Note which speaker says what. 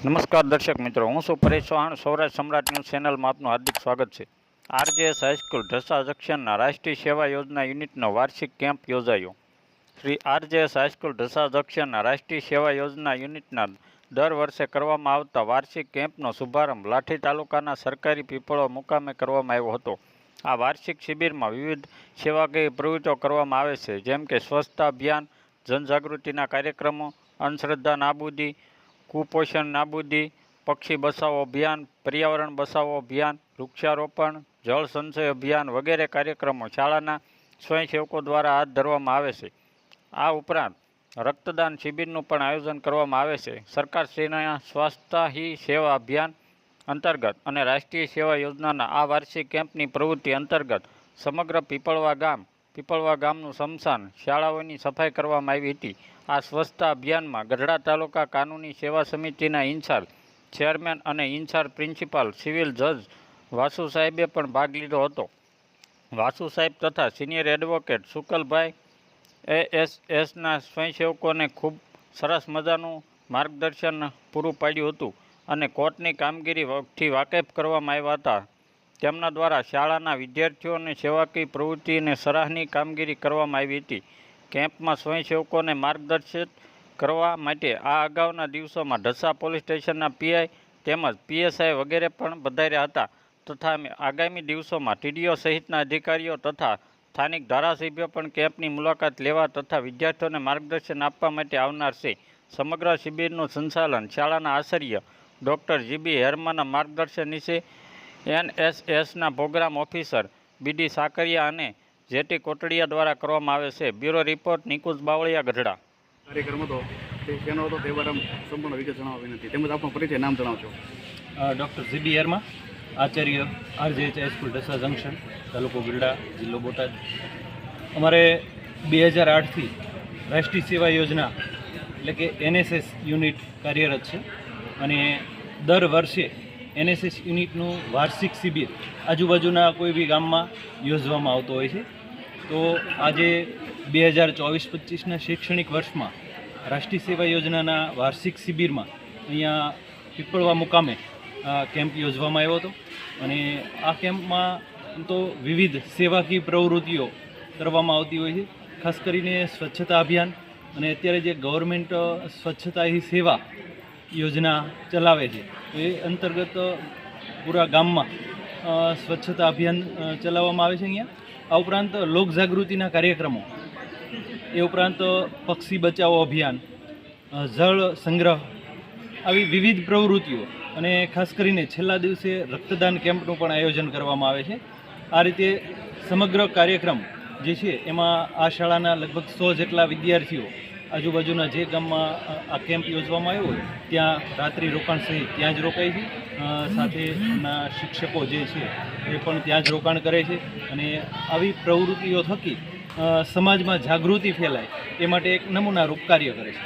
Speaker 1: નમસ્કાર દર્શક મિત્રો, હું છું પરેશ ચૌહાણ. સૌરાષ્ટ્ર સમ્રાટ ન્યૂઝ ચેનલમાં આપનું હાર્દિક સ્વાગત છે. આરજેએસ હાઈસ્કૂલ ઢસા જંકશનના રાષ્ટ્રીય સેવા યોજના યુનિટનો વાર્ષિક કેમ્પ યોજાયો. શ્રી આરજેએસ હાઈસ્કૂલ ઢસા જંકશનના રાષ્ટ્રીય સેવા યોજના યુનિટના દર વર્ષે કરવામાં આવતા વાર્ષિક કેમ્પનો શુભારંભ લાઠી તાલુકાના સરકારી પીપળો મુકામે કરવામાં આવ્યો હતો. આ વાર્ષિક શિબિરમાં વિવિધ સેવાકીય પ્રવૃત્તિઓ કરવામાં આવે છે, જેમ કે સ્વચ્છતા અભિયાન, જનજાગૃતિના કાર્યક્રમો, અંધશ્રદ્ધા નાબૂદી, કુપોષણ નાબૂદી, પક્ષી બચાવો અભિયાન, પર્યાવરણ બચાવો અભિયાન, વૃક્ષારોપણ, જળ સંચય અભિયાન વગેરે કાર્યક્રમો શાળાના સ્વયંસેવકો દ્વારા હાથ ધરવામાં આવે છે. આ ઉપરાંત રક્તદાન શિબિરનું પણ આયોજન કરવામાં આવે છે. સરકારશ્રીના સ્વાસ્થ્ય હી સેવા અભિયાન અંતર્ગત અને રાષ્ટ્રીય સેવા યોજનાના આ વાર્ષિક કેમ્પની પ્રવૃત્તિ અંતર્ગત સમગ્ર પીપળવા ગામનું સ્મશાન, શાળાઓની સફાઈ કરવામાં આવી હતી. આ સ્વચ્છતા અભિયાનમાં ગઢડા તાલુકા કાનૂની સેવા સમિતિના ઇન્ચાર્જ ચેરમેન અને ઇન્ચાર્જ પ્રિન્સિપાલ સિવિલ જજ વાસુ સાહેબે પણ ભાગ લીધો હતો. વાસુ સાહેબ તથા સિનિયર એડવોકેટ શુકલભાઈ એએસએસના સ્વયંસેવકોને ખૂબ સરસ મજાનું માર્ગદર્શન પૂરું પાડ્યું હતું અને કોર્ટની કામગીરીથી વાકેફ કરવામાં આવ્યા હતા. તેમના દ્વારા શાળાના વિદ્યાર્થીઓને સેવાકીય પ્રવૃત્તિને સરાહનીય કામગીરી કરવામાં આવી હતી. કેમ્પમાં સ્વયંસેવકોને માર્ગદર્શિત કરવા માટે આ અગાઉના દિવસોમાં ઢસા પોલીસ સ્ટેશનના પીઆઈ તેમજ પીએસઆઈ વગેરે પણ પધાર્યા હતા તથા આગામી દિવસોમાં ટીડીઓ સહિતના અધિકારીઓ તથા સ્થાનિક ધારાસભ્યો પણ કેમ્પની મુલાકાત લેવા તથા વિદ્યાર્થીઓને માર્ગદર્શન આપવા માટે આવનાર છે. સમગ્ર શિબિરનું સંચાલન શાળાના આચાર્ય ડૉક્ટર જીબી હેરમાના માર્ગદર્શન નીચે એનએસએસના પ્રોગ્રામ ઓફિસર બીડી સાકરિયા અને જેટી કોટડિયા દ્વારા કરવામાં આવે છે. Bureau report Nikunj Bavaliya, Gadhada.
Speaker 2: કાર્યક્રમ હતો તે શેનો હતો તે બારે સંપૂર્ણ વિગત જણાવવા વિનંતી. તેમજ આપનો પરિચય, નામ જણાવજો.
Speaker 3: Doctor GB હેરમા, Acharya આરજેએચ high school Dhasa junction, તાલુકો ગઢડા, જિલ્લો બોટાદ. અમારે 2008થી રાષ્ટ્રીય સેવા યોજના એટલે કે એનએસએસ યુનિટ કાર્યરત છે અને દર વર્ષે એનએસએસ યુનિટનું વાર્ષિક શિબિર આજુબાજુના કોઈ બી ગામમાં યોજવામાં આવતો હોય છે. તો આજે 2024-25ના શૈક્ષણિક વર્ષમાં રાષ્ટ્રીય સેવા યોજનાના વાર્ષિક શિબિરમાં અહીંયા પીપળવા મુકામે કેમ્પ યોજવામાં આવ્યો હતો અને આ કેમ્પમાં તો વિવિધ સેવાકીય પ્રવૃત્તિઓ કરવામાં આવતી હોય છે. ખાસ કરીને સ્વચ્છતા અભિયાન અને અત્યારે જે ગવર્મેન્ટ સ્વચ્છતા હી સેવા યોજના ચલાવે છે તો એ અંતર્ગત પૂરા ગામમાં સ્વચ્છતા અભિયાન ચલાવવામાં આવે છે અહીંયા. આ ઉપરાંત લોકજાગૃતિના કાર્યક્રમો, એ ઉપરાંત પક્ષી બચાવો અભિયાન, જળ સંગ્રહ, આવી વિવિધ પ્રવૃત્તિઓ અને ખાસ કરીને છેલ્લા દિવસે રક્તદાન કેમ્પનું પણ આયોજન કરવામાં આવે છે. આ રીતે સમગ્ર કાર્યક્રમ જે છે એમાં આ શાળાના લગભગ 100 જેટલા વિદ્યાર્થીઓ આજુબાજુના જે ગામમાં આ કેમ્પ યોજવામાં આવ્યો હોય ત્યાં રાત્રિ રોકાણ સહિત ત્યાં જ રોકાય છે. સાથે એમના શિક્ષકો જે છે એ પણ ત્યાં જ રોકાણ કરે છે અને આવી પ્રવૃત્તિઓ થકી સમાજમાં જાગૃતિ ફેલાય એ માટે એક નમૂનારૂપ કાર્ય કરે છે.